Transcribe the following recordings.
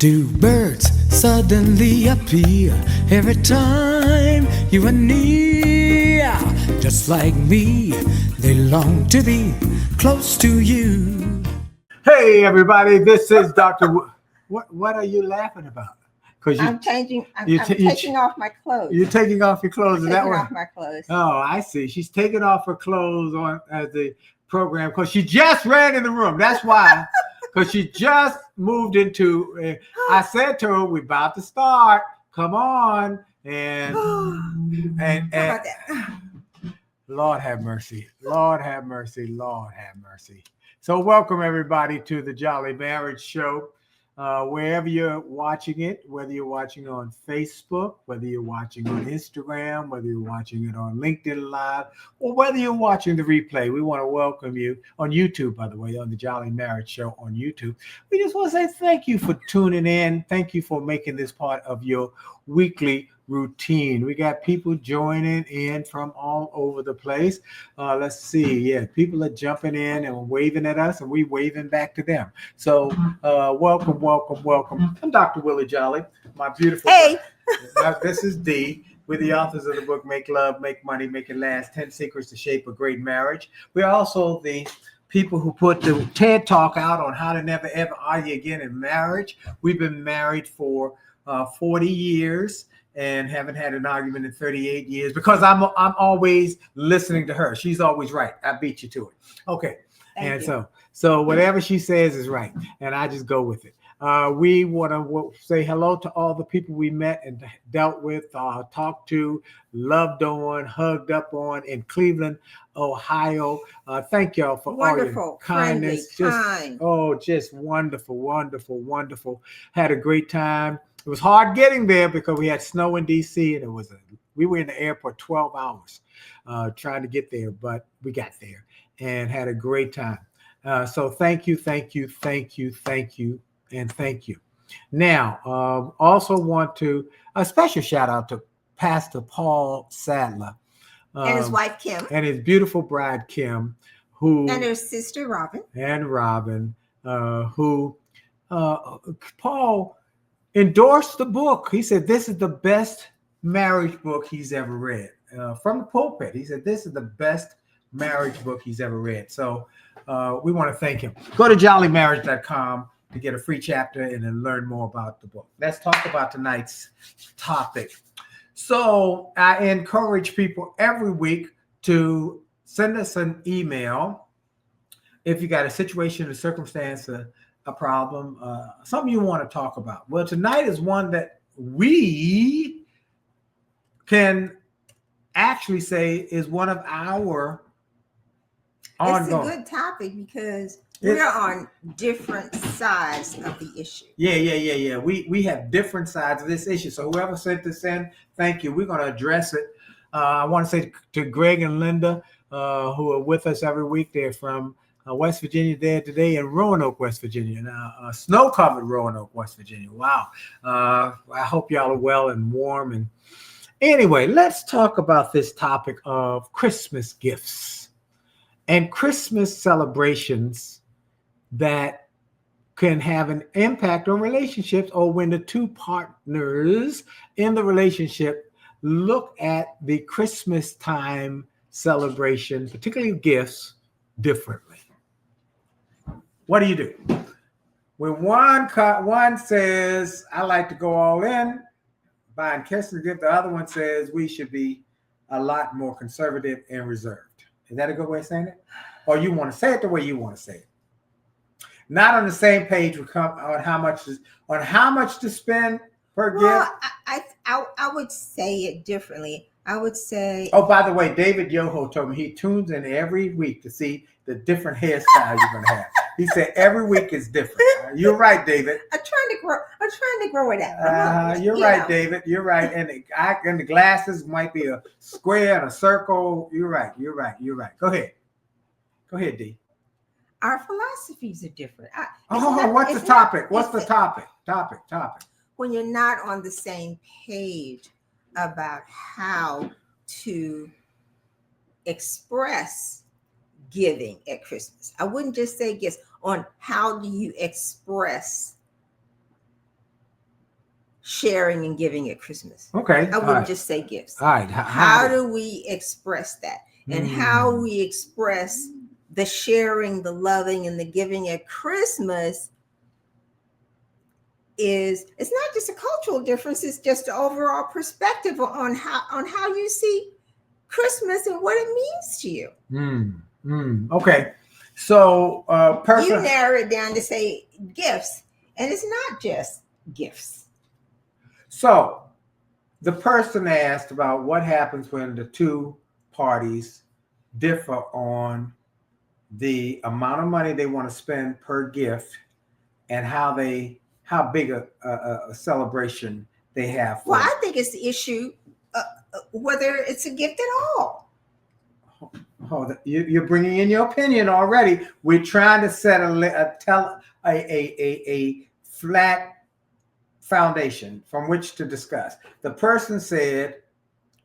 Do birds suddenly appear every time you are near? Just like me, they long to be close to you. Hey everybody, this is Dr. What are you laughing about? Because I'm taking off my clothes. You're taking off your clothes. I'm taking off my clothes. Oh, I see. She's taking off her clothes on as the program because she just ran in the room. That's why. Because she just moved into. I said to her, "We're about to start. Come on." And How about that? Lord have mercy. Lord have mercy. Lord have mercy. So welcome everybody to the Jolley Marriage Show. Wherever you're watching it, whether you're watching on Facebook, whether you're watching on Instagram, whether you're watching it on LinkedIn Live, or whether you're watching the replay, we want to welcome you on YouTube, by the way, on the Jolley Marriage Show on YouTube. We just want to say thank you for tuning in. Thank you for making this part of your weekly routine. We got people joining in from all over the place. Let's see. Yeah, people are jumping in and waving at us, and we waving back to them. So welcome. I'm Dr. Willie Jolley. My beautiful. Hey. This is Dee. We're the authors of the book Make Love, Make Money, Make It Last, 10 Secrets to Shape a Great Marriage. We're also the people who put the TED Talk out on how to never ever argue again in marriage. We've been married for 40 years. And haven't had an argument in 38 years because I'm always listening to her. She's always right. I beat you to it. Okay. Thank you. So whatever she says is right. And I just go with it. We want to say hello to all the people we met and dealt with, talked to, loved on, hugged up on in Cleveland, Ohio. Thank y'all for all your kindness. Kind. Just wonderful. Had a great time. It was hard getting there because we had snow in DC and we were in the airport 12 hours trying to get there, but we got there and had a great time. So thank you. Now, also want to a special shout out to Pastor Paul Sadler and his wife Kim and his beautiful bride Kim, and her sister Robin, who Paul endorsed the book. He said this is the best marriage book he's ever read. From the pulpit, he said this is the best marriage book he's ever read. So we want to thank him. Go to jolleymarriage.com to get a free chapter and then learn more about the book. Let's talk about tonight's topic. So I encourage people every week to send us an email if you got a situation, a circumstance, a problem, something you want to talk about. Well, tonight is one that we can actually say is one of our ongoing. It's a good topic because we're on different sides of the issue. Yeah. We have different sides of this issue. So whoever sent this in, thank you. We're going to address it. I want to say to Greg and Linda, who are with us every week. They're from West Virginia there today in Roanoke, West Virginia. Now, snow-covered Roanoke, West Virginia. Wow. I hope y'all are well and warm. And anyway, let's talk about this topic of Christmas gifts and Christmas celebrations that can have an impact on relationships or when the two partners in the relationship look at the Christmas time celebration, particularly gifts, differently. What do you do? When one says, I like to go all in, buying Christmas gift, the other one says we should be a lot more conservative and reserved. Is that a good way of saying it? Or you want to say it the way you want to say it? Not on the same page on how much to spend per gift. I would say it differently. I would say. Oh, by the way, David Yoho told me he tunes in every week to see the different hairstyle you're gonna have. He said every week is different. You're right, David. I'm trying to grow it out. You're right, David. You're right. And the glasses might be a square and a circle. You're right. Go ahead, Dee. Our philosophies are different. What's the topic? What's the topic? Topic. When you're not on the same page about how to express giving at Christmas. I wouldn't just say gifts, on how do you express sharing and giving at Christmas. Okay. I wouldn't just say gifts. All right. How do we express that? And how we express the sharing, the loving, and the giving at Christmas it's not just a cultural difference, it's just an overall perspective on how you see Christmas and what it means to you. Okay. So you narrow it down to say gifts, and it's not just gifts. So the person asked about what happens when the two parties differ on the amount of money they want to spend per gift and how big a celebration they have. Well, I think it's the issue whether it's a gift at all. Oh, you're bringing in your opinion already. We're trying to set a flat foundation from which to discuss. The person said,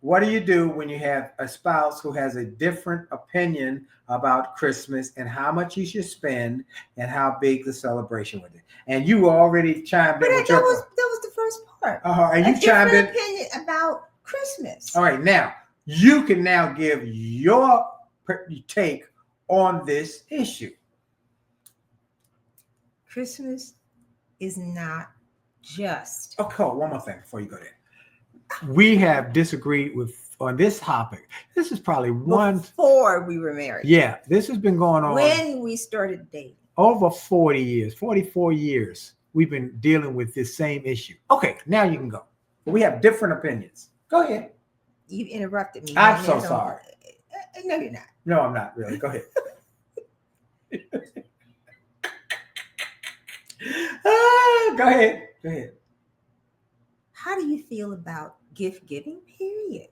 what do you do when you have a spouse who has a different opinion about Christmas and how much you should spend and how big the celebration would be? And you already chimed in. That was the first part. And you chimed in opinion about Christmas. All right, now you can now give your take on this issue. Christmas is not just. Okay, one more thing before you go there. We have disagreed on this topic. This is probably before we were married. Yeah, this has been going on when we started dating. Over 40 years, 44 years, we've been dealing with this same issue. Okay, now you can go. We have different opinions. Go ahead. You interrupted me. I'm so sorry. No, you're not. No, I'm not really. Go ahead. Go ahead. Go ahead. How do you feel about gift giving, period?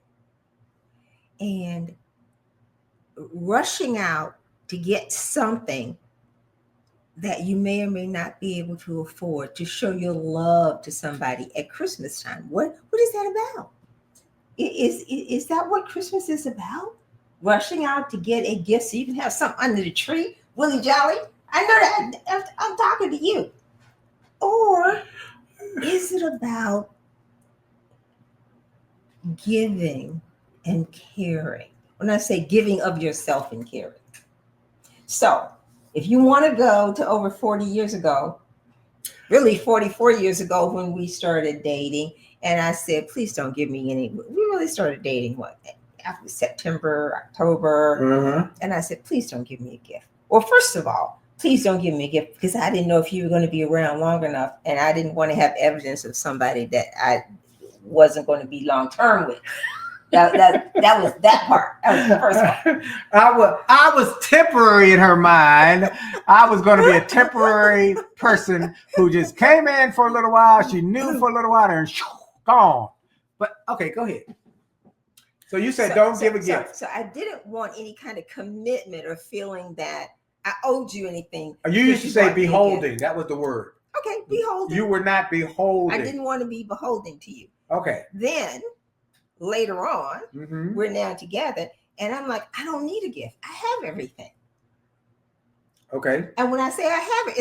And rushing out to get something that you may or may not be able to afford to show your love to somebody at Christmas time. What is that about? Is that what Christmas is about? Rushing out to get a gift so you can have something under the tree? Willie Jolley? I know that. I'm talking to you. Or is it about giving and caring? When I say giving of yourself and caring. So if you want to go to over 40 years ago, really 44 years ago when we started dating, and I said, please don't give me any. We really started dating, after September, October. And I said, please don't give me a gift. Well, first of all, please don't give me a gift because I didn't know if you were going to be around long enough, and I didn't want to have evidence of somebody that I wasn't going to be long term with. That was that part. That was the first part. I was temporary in her mind. I was going to be a temporary person who just came in for a little while. She knew for a little while and gone. But okay, go ahead. So you said don't give a gift. So I didn't want any kind of commitment or feeling that I owed you anything. You used to say beholding. That was the word. Okay, beholding. You were not beholding. I didn't want to be beholding to you. Okay. Then later on, we're now together, and I'm like, I don't need a gift. I have everything. Okay. And when I say I have it,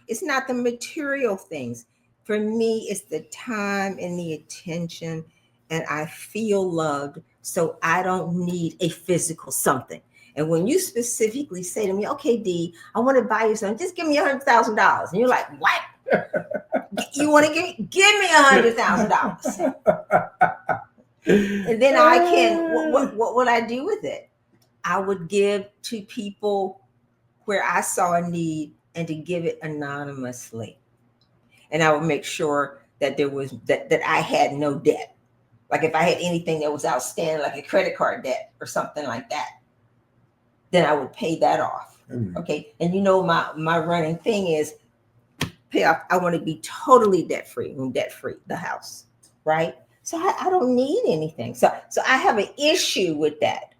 it's not the material things. For me, it's the time and the attention, and I feel loved, so I don't need a physical something. And when you specifically say to me, okay, Dee, I want to buy you something, just give me $100,000. And you're like, what? You want to give me $100,000? And then I can, what would I do with it? I would give to people where I saw a need and to give it anonymously. And I would make sure that there was, that I had no debt. Like if I had anything that was outstanding, like a credit card debt or something like that, then I would pay that off. Okay. And you know, my running thing is pay off. I want to be totally debt-free, the house. Right. So I don't need anything. So I have an issue with that.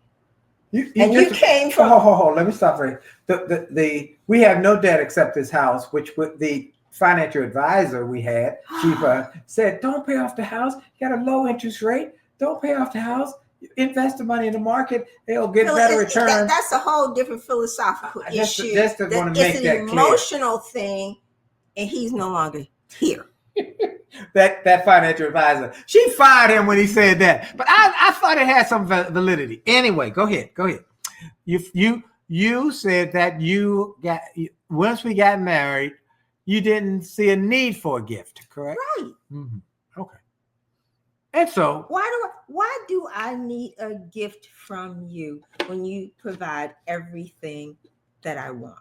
You came from. Hold. Let me stop right. We have no debt except this house, which with the financial advisor we had, she said, don't pay off the house. You got a low interest rate. Don't pay off the house. Invest the money in the market. They'll get better returns. That's a whole different philosophical issue. Just want to make that clear. It's an emotional thing, and he's no longer here. that financial advisor. She fired him when he said that. But I thought it had some validity. Anyway, go ahead. You said that once we got married, you didn't see a need for a gift, correct? Right. Mm-hmm. Okay. And so why do I need a gift from you when you provide everything that I want?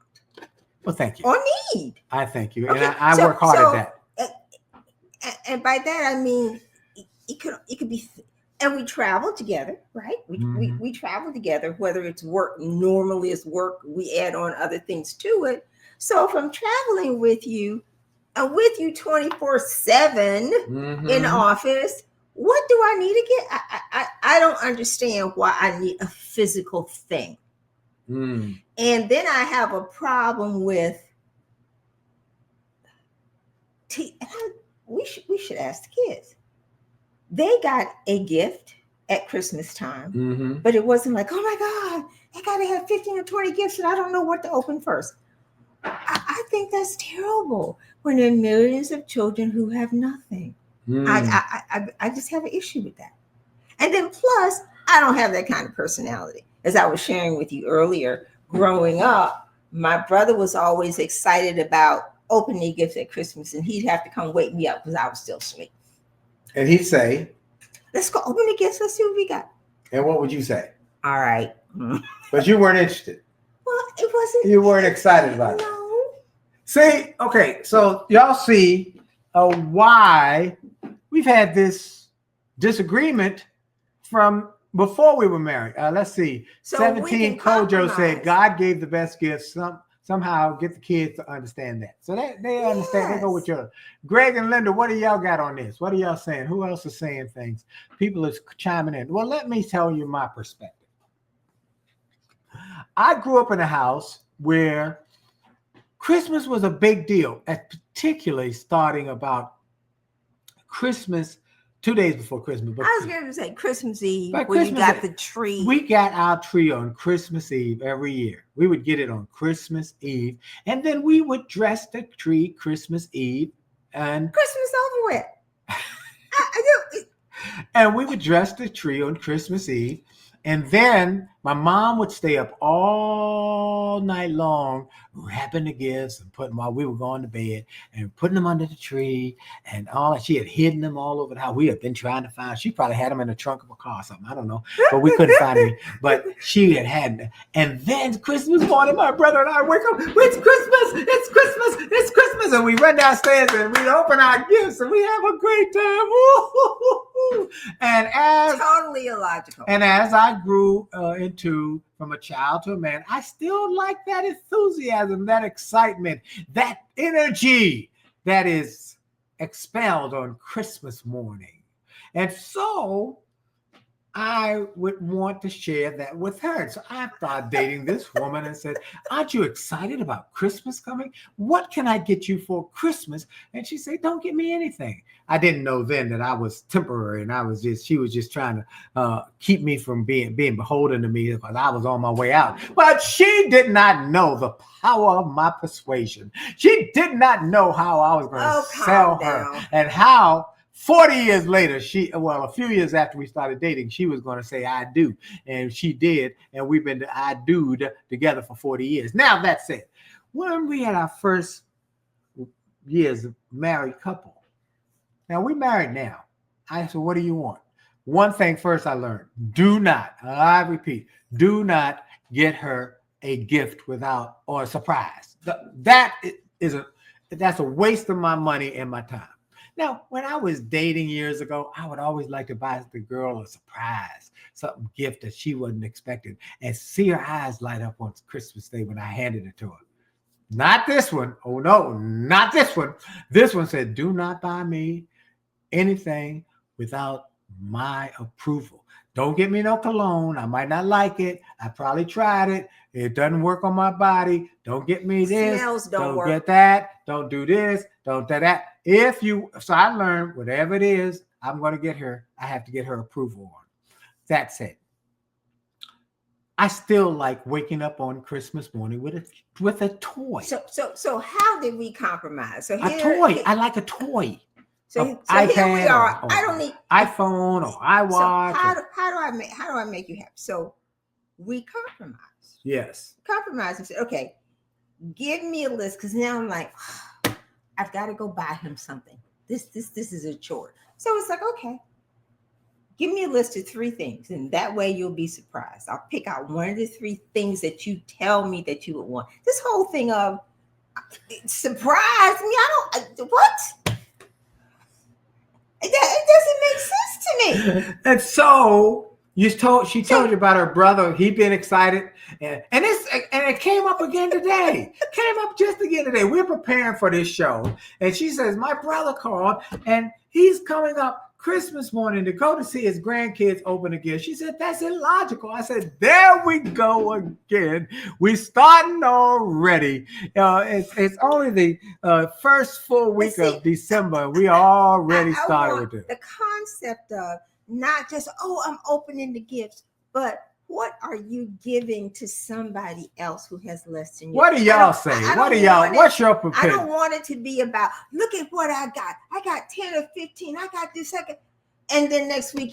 Well, thank you. Or need. I thank you. Okay, And I work hard at that. And by that I mean it could be, and we travel together, right? We travel together, whether it's work. Normally it's work. We add on other things to it. So if I'm traveling with you, and with you 24/7 in office, what do I need to get? I don't understand why I need a physical thing. And then I have a problem with. We should ask the kids. They got a gift at Christmas time, but it wasn't like, oh my God, I got to have 15 or 20 gifts and I don't know what to open first. I think that's terrible when there are millions of children who have nothing. I just have an issue with that. And then plus, I don't have that kind of personality. As I was sharing with you earlier, growing up, my brother was always excited about opening gifts at Christmas, and he'd have to come wake me up because I was still asleep. And he'd say, let's go open the gifts. Let's see what we got. And what would you say? All right. But you weren't interested. Well, it wasn't. You weren't excited about it. No. See, okay, so y'all see why we've had this disagreement from before we were married. Let's see. So 17 Kojo said God gave the best gifts. Somehow get the kids to understand that. So they understand. They go with you. Greg and Linda, what do y'all got on this? What are y'all saying? Who else is saying things? People is chiming in. Well, let me tell you my perspective. I grew up in a house where Christmas was a big deal, particularly starting about Christmas, 2 days before Christmas. But I was going to say Christmas Eve, but when Christmas you got Eve, the tree. We got our tree on Christmas Eve every year. We would get it on Christmas Eve, and then we would dress the tree Christmas Eve. And Christmas over with. And we would dress the tree on Christmas Eve. And then my mom would stay up all night long wrapping the gifts and putting them while we were going to bed and putting them under the tree and all that. She had hidden them all over the house. We had been trying to find. She probably had them in the trunk of a car or something. I don't know. But we couldn't find any. But she had them. And then Christmas morning, my brother and I wake up. It's Christmas. It's Christmas. It's Christmas. And we run downstairs and we open our gifts and we have a great time. And as totally illogical. And as I grew from a child to a man, I still like that enthusiasm, that excitement, that energy that is expelled on Christmas morning. And so I would want to share that with her. So I started dating this woman and said, aren't you excited about Christmas coming? What can I get you for Christmas? And she said, don't get me anything. I didn't know then that I was temporary and she was just trying to keep me from being beholden to me because I was on my way out. But she did not know the power of my persuasion. She did not know how I was going to sell her and how 40 years later, a few years after we started dating, she was going to say, I do. And she did. And we've been I do'd together for 40 years. Now, that said, when we had our first years of married couple, now we're married now. I said, what do you want? One thing first I learned, I repeat, do not get her a gift or a surprise. That's a waste of my money and my time. Now, when I was dating years ago, I would always like to buy the girl a surprise, something gift that she wasn't expecting, and see her eyes light up on Christmas Day when I handed it to her. Not this one. Oh, no, not this one. This one said, do not buy me anything without my approval. Don't get me no cologne. I might not like it. I probably tried it. It doesn't work on my body. Don't get me this. Smells don't work. Get that. Don't do this. Don't do that. So I learned whatever it is, I'm going to get her. I have to get her approval on. That's it. I still like waking up on Christmas morning with a toy. So how did we compromise? A toy. I like a toy. So iPad here we are. or I don't need iPhone or So iWatch. how do I make you happy? So we compromise. Yes. Compromise and say, okay, give me a list, because now I'm like, I've got to go buy him something. This is a chore. So it's like, okay, give me a list of 3 things, and that way you'll be surprised. I'll pick out one of the 3 things that you tell me that you would want. This whole thing of surprise me, what? It doesn't make sense to me. And so she told you about her brother. He'd been excited, and it came up again today. Came up just again today. We're preparing for this show, and she says my brother called, and he's coming up Christmas morning to go to see his grandkids open a gift. She said that's illogical. I said there we go again. We starting already. It's only the first full week of December. We already started with it. The concept of not just, I'm opening the gifts, but what are you giving to somebody else who has less than you? What do y'all say? What's your opinion? I don't want it to be about, look at what I got. I got 10 or 15. I got this second. And then next week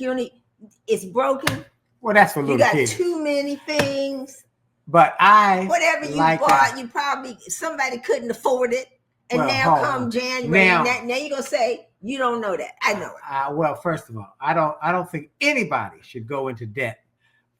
it's broken. Well, that's for little kids. You got too many things. But whatever you bought, you probably, somebody couldn't afford it. And now come January, now you're going to say, you don't know that. I know it. Well, first of all, I don't think anybody should go into debt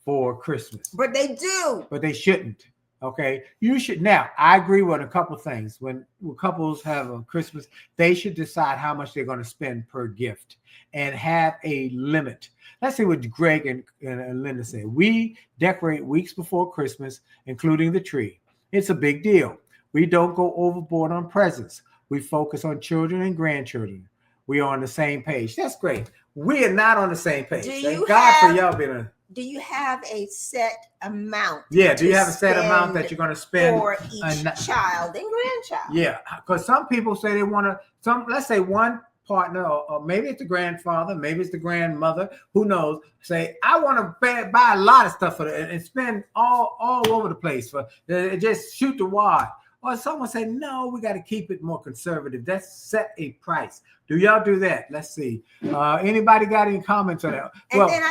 for Christmas. But they do. But they shouldn't. Okay. You should. Now, I agree with a couple things. When couples have a Christmas, they should decide how much they're going to spend per gift and have a limit. Let's see what Greg and Linda said. We decorate weeks before Christmas, including the tree. It's a big deal. We don't go overboard on presents. We focus on children and grandchildren. We are on the same page. That's great. We are not on the same page. Thank God for y'all being on. Do you have a set amount? Yeah. Do you have a set amount that you're going to spend for each child and grandchild? Yeah, because some people say they want to. Let's say one partner, or maybe it's the grandfather, maybe it's the grandmother. Who knows? Say I want to buy a lot of stuff for it and spend all over the place for just shoot the wad. Or someone say, no, we got to keep it more conservative. Let's set a price. Do y'all do that? Let's see. Anybody got any comments on that? And then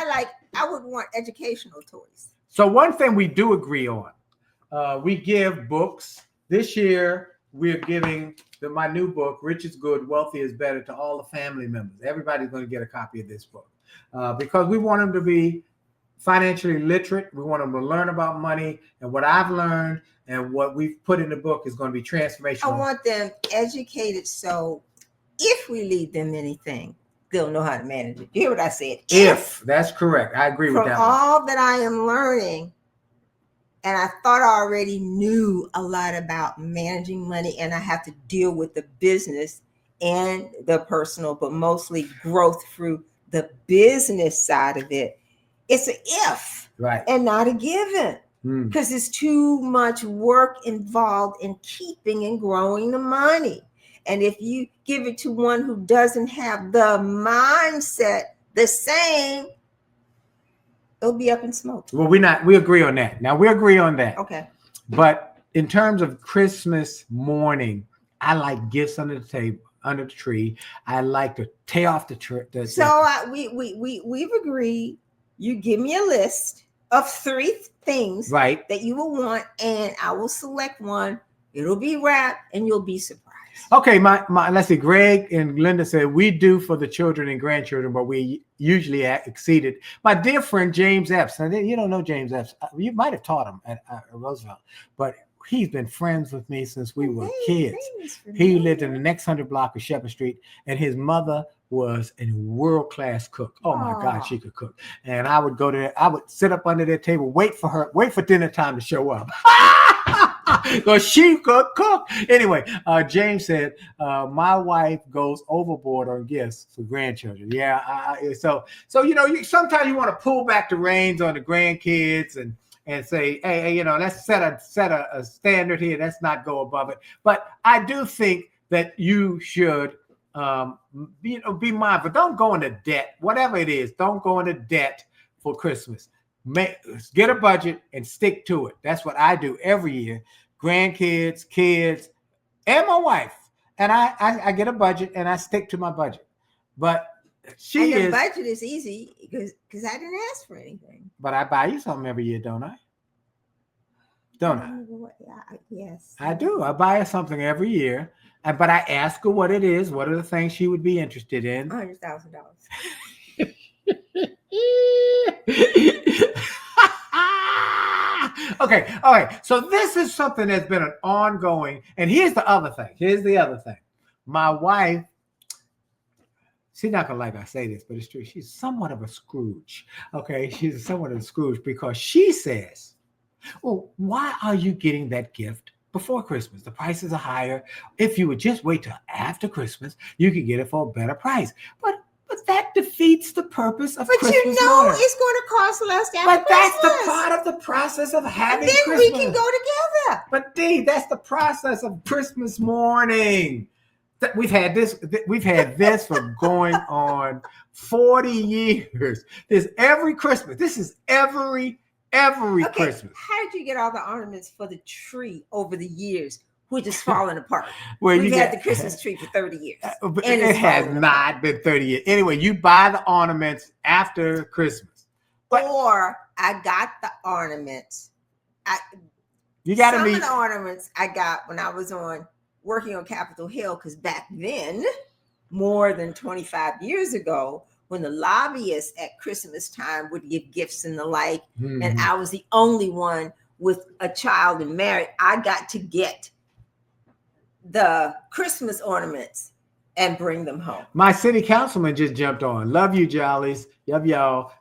I would want educational toys. So one thing we do agree on, we give books. This year, we're giving my new book, Rich is Good, Wealthy is Better, to all the family members. Everybody's going to get a copy of this book because we want them to be financially literate. We want them to learn about money. And what I've learned and what we've put in the book is going to be transformational. I want them educated, so if we leave them anything, they'll know how to manage it. You hear what I said? If that's correct. I agree with that. From all that I am learning, and I thought I already knew a lot about managing money, and I have to deal with the business and the personal, but mostly growth through the business side of it. It's an if, right, and not a given. Because there's too much work involved in keeping and growing the money. And if you give it to one who doesn't have the mindset the same, it'll be up in smoke. Well, we agree on that. Now we agree on that. Okay. But in terms of Christmas morning, I like gifts under the table, under the tree. I like to tear off the tree. We've agreed. You give me a list of 3 things that you will want, and I will select one. It'll be wrapped, and you'll be surprised. Okay, let's see. Greg and Linda said we do for the children and grandchildren, but we usually exceed it. My dear friend James Epps, you don't know James Epps. You might have taught him at Roosevelt, but he's been friends with me since we were kids. He lived in the next 100 block of Shepherd Street, and his mother was a world-class cook. Oh my God, she could cook. And I would go there, I would sit up under their table, wait for dinner time to show up. Because she could cook. Anyway, James said, my wife goes overboard on gifts for grandchildren. Yeah. So sometimes you want to pull back the reins on the grandkids and say, hey, let's set a standard here. Let's not go above it. But I do think that you should be mindful. Don't go into debt. Whatever it is, don't go into debt for Christmas. Get a budget and stick to it. That's what I do every year. Grandkids, kids, and my wife. And I get a budget and I stick to my budget. But And she the is. budget is easy because I didn't ask for anything. But I buy you something every year, don't I? Don't I? Yes. I do. I buy her something every year, but I ask her what it is. What are the things she would be interested in? $100,000. Okay. All right. So this is something that's been an ongoing. And here's the other thing. My wife, she's not gonna like I say this, but it's true. She's somewhat of a Scrooge. Okay, she's somewhat of a Scrooge because she says, "Well, why are you getting that gift before Christmas? The prices are higher. If you would just wait till after Christmas, you could get it for a better price." But that defeats the purpose of Christmas. But you know morning. it's going to cost less after But that's Christmas. the part of the process of having And then Christmas. we can go together. But Dee, that's the process of Christmas morning. We've had this for going on 40 years. This every Christmas. This is every Christmas. How did you get all the ornaments for the tree over the years? Which is falling apart. Well, We've had the Christmas tree for 30 years. But and it has not been 30 years. Anyway, you buy the ornaments after Christmas. Or I got the ornaments. You got to Some meet of the ornaments I got when I was working on Capitol Hill, because back then, more than 25 years ago, when the lobbyists at Christmas time would give gifts and the like, and I was the only one with a child and married, I got to get the Christmas ornaments and bring them home. My city councilman just jumped on. Love you, Jollies. Love y'all.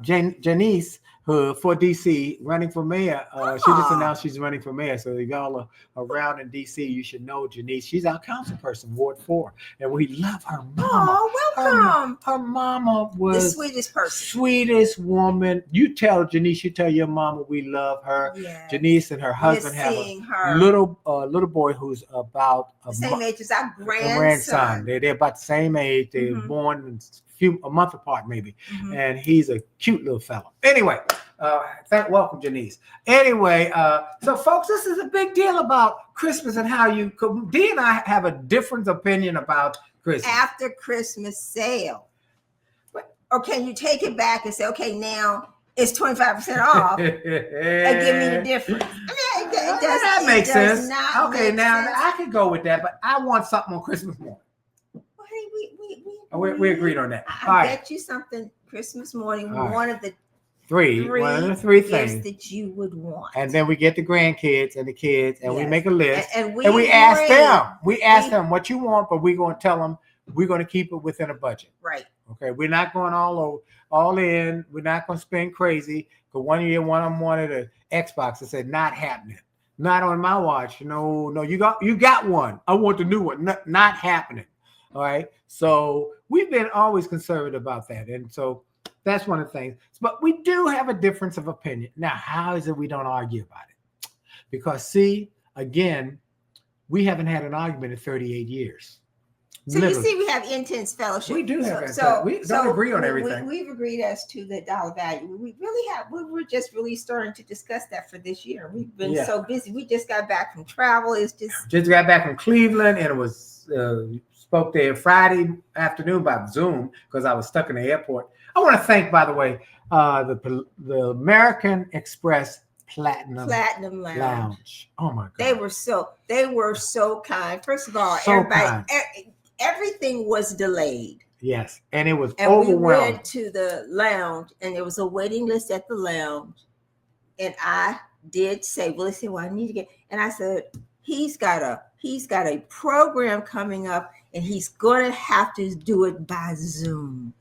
Janice, who for DC, running for mayor. She just announced she's running for mayor. So if y'all are around in DC, you should know Janice. She's our council person, Ward 4. And we love her mama. Oh, welcome. Her mama was the sweetest person. Sweetest woman. You tell Janice, you tell your mama we love her. Yes. Janice and her husband have a little boy who's about the same age as our grandson. They're about the same age. They're born a month apart, maybe. And he's a cute little fellow. Anyway, welcome, Janice. Anyway, so folks, this is a big deal about Christmas and how Dee and I have a different opinion about Christmas. After Christmas sale. Or can you take it back and say, okay, now it's 25% off and give me the difference? I mean, that makes sense. Okay, now sense. I could go with that, but I want something on Christmas morning. We agreed on that. I bet you something Christmas morning, one of the three things that you would want. And then we get the grandkids and the kids and we make a list and we ask them. We ask them what you want, but we're going to tell them we're going to keep it within a budget. Right. Okay. We're not going all in. We're not going to spend crazy. Because one year, one of them wanted an Xbox. I said, not happening. Not on my watch. No, you got one. I want the new one. Not happening. All right. So we've been always conservative about that. And so that's one of the things. But we do have a difference of opinion. Now, how is it we don't argue about it? Because, see, again, we haven't had an argument in 38 years. So literally. You see, we have intense fellowship. We do have we don't agree on everything. We've agreed as to the dollar value. We really have. We were just really starting to discuss that for this year. We've been so busy. We just got back from travel. It's just got back from Cleveland, and it was spoke there Friday afternoon by Zoom because I was stuck in the airport. I want to thank, by the way, the American Express Platinum Lounge. Oh my God, they were so kind. First of all, everything was delayed. Yes, and it was overwhelming. We went to the lounge, and there was a waiting list at the lounge. And I did say, well, they said, well, I need to get, and I said, he's got a program coming up, and he's going to have to do it by Zoom.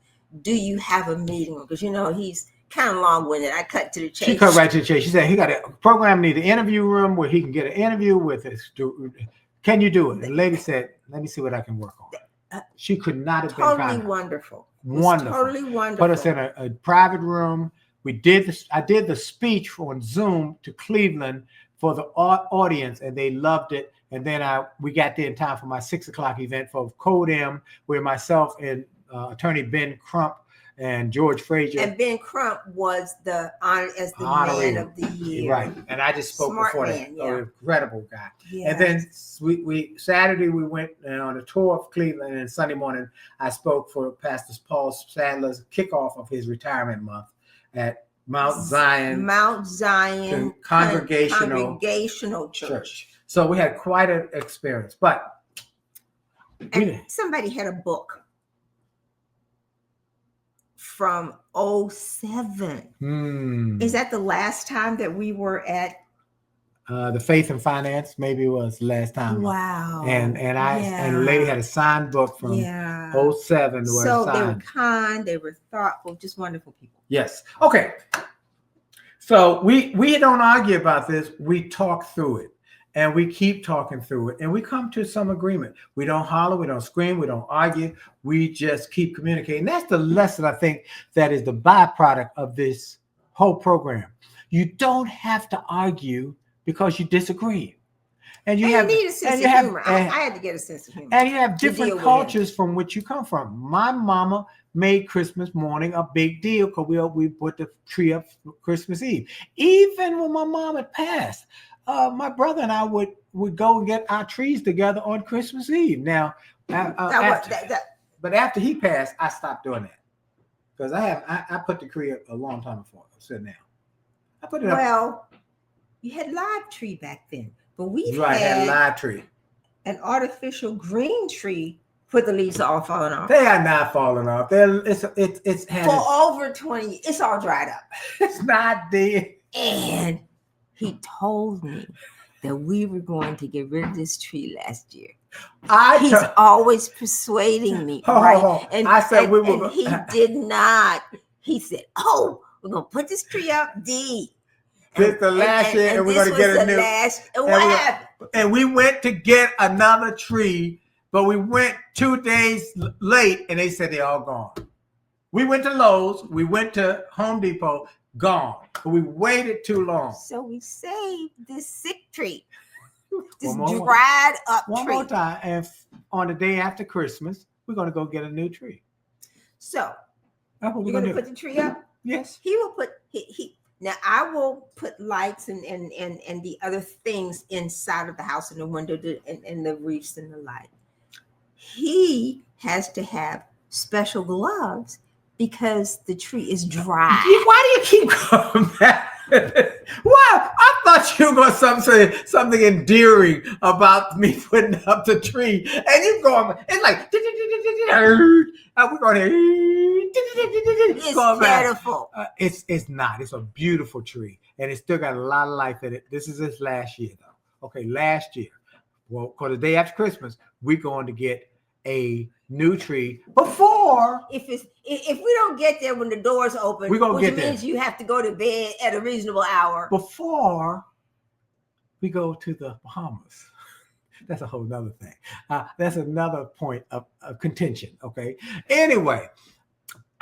Do you have a meeting? Because he's kind of long-winded. I cut to the chase. She cut right to the chase. She said he got a program, need an interview room where he can get an interview with his student. Can you do it? The lady said, let me see what I can work on. She could not have been kinder. Wonderful. Totally wonderful. Put us in a private room. I did the speech on Zoom to Cleveland for the audience, and they loved it. And then we got there in time for my 6:00 event for Code M, where myself and attorney Ben Crump and George Frazier. And Ben Crump was the honored as the Honorary. man of the year. Right. And I just spoke Smart before man, that. yeah. Oh, incredible guy. Yeah. And then we Saturday we went on a tour of Cleveland, and Sunday morning I spoke for Pastor Paul Sadler's kickoff of his retirement month at Mount Zion Congregational Church. So we had quite an experience. But and somebody had a book from 2007. Is that the last time that we were at the Faith and Finance? Maybe it was the last time. Wow. And the lady had a signed book from 2007. So they were kind, they were thoughtful, just wonderful people. Yes. Okay. So we don't argue about this. We talk through it, and we keep talking through it, and we come to some agreement. We don't holler, we don't scream, we don't argue. We just keep communicating. That's the lesson I think that is the byproduct of this whole program. You don't have to argue because you disagree. And you need a sense of humor. I had to get a sense of humor. And you have different cultures from which you come from. My mama made Christmas morning a big deal because we put the tree up for Christmas Eve. Even when my mom had passed, my brother and I would go and get our trees together on Christmas Eve. Now, but after he passed, I stopped doing that because I put the tree up a long time before. So now I put it up. Well, you had live tree back then, but we had live tree, an artificial green tree. Put the leaves all falling off. They are not falling off. It's for over 20. It's all dried up. It's not dead. And he told me that we were going to get rid of this tree last year. He's always persuading me, right? And I said and he did not. He said, "Oh, we're gonna put this tree up, D." This the last year, and we're gonna get a new. And what happened? And we went to get another tree. But we went 2 days late, and they said they're all gone. We went to Lowe's. We went to Home Depot. Gone. But we waited too long. So we saved this sick tree. This dried up tree. One more time. And on the day after Christmas, we're going to go get a new tree. So you're going to put the tree up? Yes. He will put... Now, I will put lights and the other things inside of the house, in the window, and the wreaths and the light. He has to have special gloves because the tree is dry. Why do you keep going back? Wow, I thought you were going to say something endearing about me putting up the tree, and you going. It's like we're going to. It's beautiful. It's not. It's a beautiful tree, and it's still got a lot of life in it. This is his last year, though. Okay, last year. Well, because the day after Christmas, we're going to get a new tree before. If we don't get there when the doors open, we're gonna which means you have to go to bed at a reasonable hour before we go to the Bahamas. That's a whole nother thing. That's another point of contention. Okay. Anyway,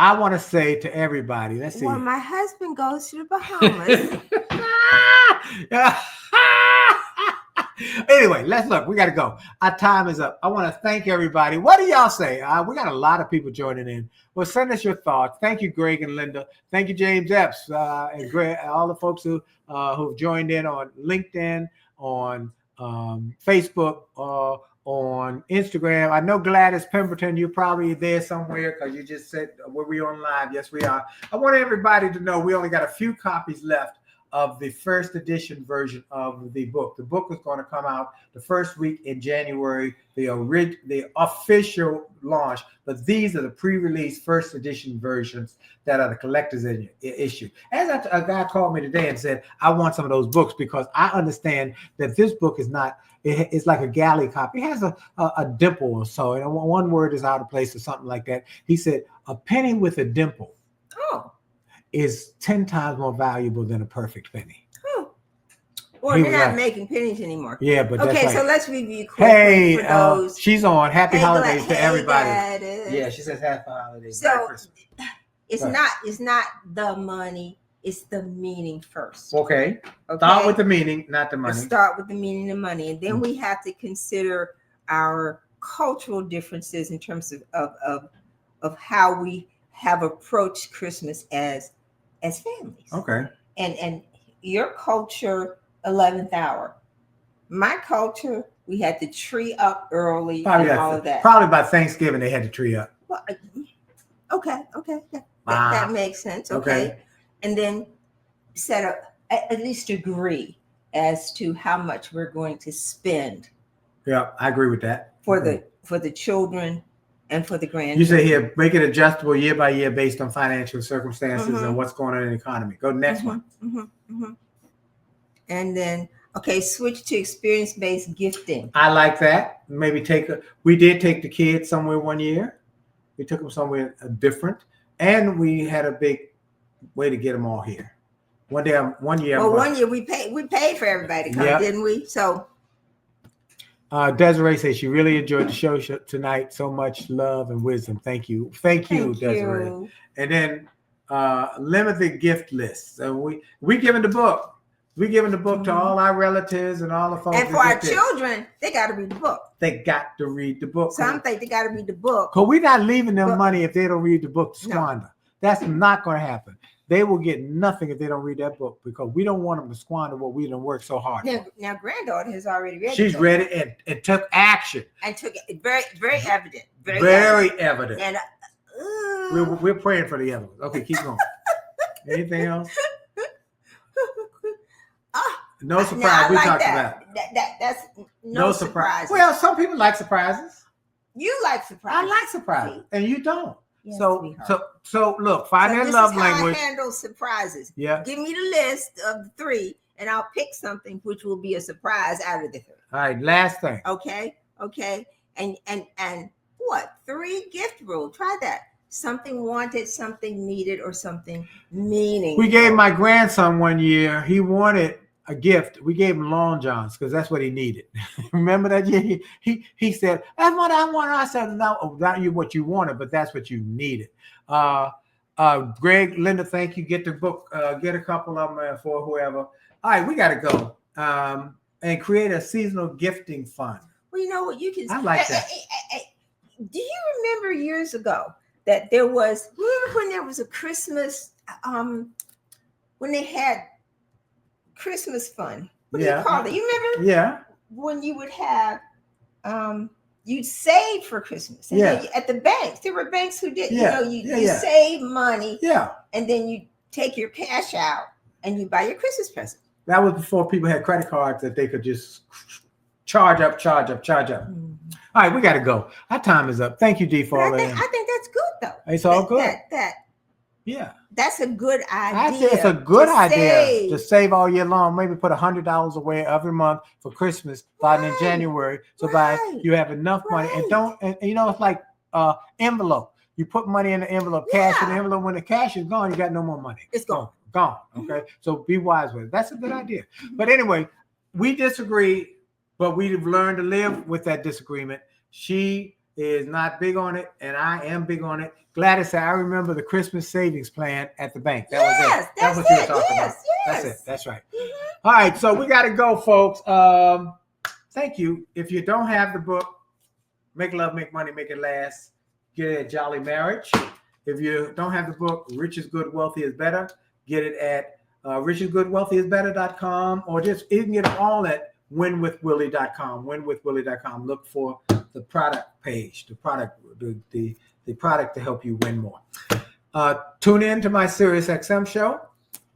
I want to say to everybody, let's see. Well, my husband goes to the Bahamas. Anyway, let's look. We got to go. Our time is up. I want to thank everybody. What do y'all say? We got a lot of people joining in. Well, send us your thoughts. Thank you, Greg and Linda. Thank you, James Epps, and Greg, all the folks who've joined in on LinkedIn, on Facebook, on Instagram. I know Gladys Pemberton, you're probably there somewhere because you just said, were we on live? Yes, we are. I want everybody to know we only got a few copies left of the first edition version of the book. The book is going to come out the first week in January, the official launch, but these are the pre-release first edition versions that are the collector's issue. As a guy called me today and said, I want some of those books because I understand that this book is not, it's like a galley copy. It has a dimple or so, and one word is out of place or something like that. He said, a penny with a dimple is 10 times more valuable than a perfect penny. Well, they're not making pennies anymore. Yeah, but okay, that's so right. let's review quickly for those. She's on. Happy holidays to everybody. Gladys. Yeah, she says happy holidays. So it's not the money, it's the meaning first. Okay. Start with the meaning, not the money. Let's start with the meaning and money, and then we have to consider our cultural differences in terms of how we have approached Christmas as families. Okay. And your culture, 11th hour. My culture, we had the tree up early and all of that. Probably by Thanksgiving they had the tree up. Well, okay. That makes sense. Okay. And then set up, at least agree as to how much we're going to spend. Yeah, I agree with that. For the children and for the grandchildren. You say here, make it adjustable year by year based on financial circumstances and what's going on in the economy. Go to the next one. And then, switch to experience-based gifting. I like that. Maybe we did take the kids somewhere one year. We took them somewhere different. And we had a big way to get them all here. One year. Well, one year we paid for everybody to come, didn't we? So. Desiree says she really enjoyed the show tonight. So much love and wisdom. Thank you. Thank you, Desiree. And then limited gift list. So we giving the book. We giving the book to all our relatives and all the folks. And for our children, they got to read the book. They got to read the book. Some think they got to read the book. Because we're not leaving them money if they don't read the book to squander. No. That's not going to happen. They will get nothing if they don't read that book because we don't want them to squander what we done worked so hard for. Now, granddaughter has already read it. She's read it and took action. And took it very, very evident. Very evident. And we're praying for the evidence. Okay, keep going. Anything else? No surprise. We talked about it. That's no surprise. Well, some people like surprises. You like surprises. I like surprises, and you don't. Yes, so look, find that love language. I handle surprises. Yeah. Give me the list of the 3, and I'll pick something which will be a surprise out of the 3. All right, last thing. Okay. And what? 3 gift rule. Try that. Something wanted, something needed, or something meaningful. We gave my grandson one year. He wanted a gift. We gave him Long Johns because that's what he needed. Remember that year? He said, "That's what I want." I said, "No, not you what you wanted, but that's what you needed." Greg, Linda, thank you. Get the book. Get a couple of them for whoever. All right, we got to go and create a seasonal gifting fund. Well, you know what? You can. I like that. Do you remember years ago that there was? Remember when there was a Christmas? When they had Christmas fund. What do you call it? You remember? Yeah. When you would have, you'd save for Christmas. And at the banks, there were banks who did. You save money. Yeah. And then you take your cash out and you buy your Christmas present. That was before people had credit cards that they could just charge up. Mm-hmm. All right, we got to go. Our time is up. Thank you, Dee, for all that. I think that's good though. It's all good. That's a good idea. I think it's a good idea to save all year long. Maybe put $100 away every month for Christmas, starting in January, so you have enough money. And it's like envelope. You put money in the envelope, cash in the envelope. When the cash is gone, you got no more money. It's gone. Gone. Okay, so be wise with it. That's a good idea. But anyway, we disagree, but we've learned to live with that disagreement. She is not big on it, and I am big on it. Gladys said, I remember the Christmas savings plan at the bank. That was it. That's what you were talking about. That's it. That's right. Mm-hmm. All right, so we got to go, folks. Thank you. If you don't have the book, Make Love, Make Money, Make It Last, get it at Jolley Marriage. If you don't have the book, Rich is Good, Wealthy is Better, get it at richisgoodwealthyisbetter.com, or you can get them all at winwithwillie.com. Winwithwillie.com. Look for the product page, the product to help you win more. Tune in to my Sirius XM show,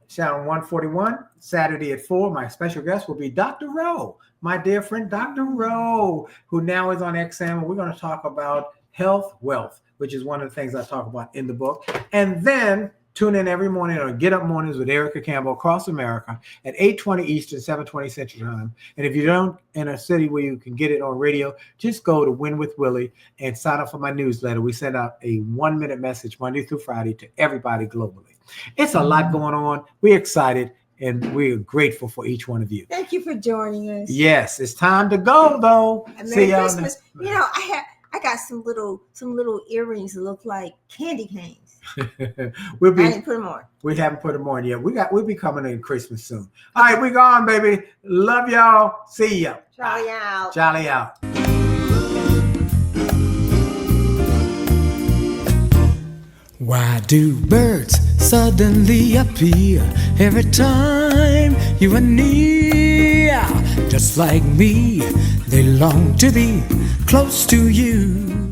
channel 141, Saturday at 4. My special guest will be Dr. Rowe, my dear friend Dr. Rowe, who now is on XM. We're going to talk about health, wealth, which is one of the things I talk about in the book. And then tune in every morning on Get Up Mornings with Erica Campbell across America at 8:20 Eastern, 7:20 Central Time. And if you don't in a city where you can get it on radio, just go to Win with Willie and sign up for my newsletter. We send out a 1-minute message Monday through Friday to everybody globally. It's a lot going on. We're excited and we're grateful for each one of you. Thank you for joining us. Yes, it's time to go though. And Merry Christmas. I got some little earrings that look like candy canes. I didn't put them on. We haven't put them on yet. We'll be coming in Christmas soon. All right, we gone, baby. Love y'all. See ya. Jolley out. Jolley out. Why do birds suddenly appear every time you are near? Just like me, they long to be close to you.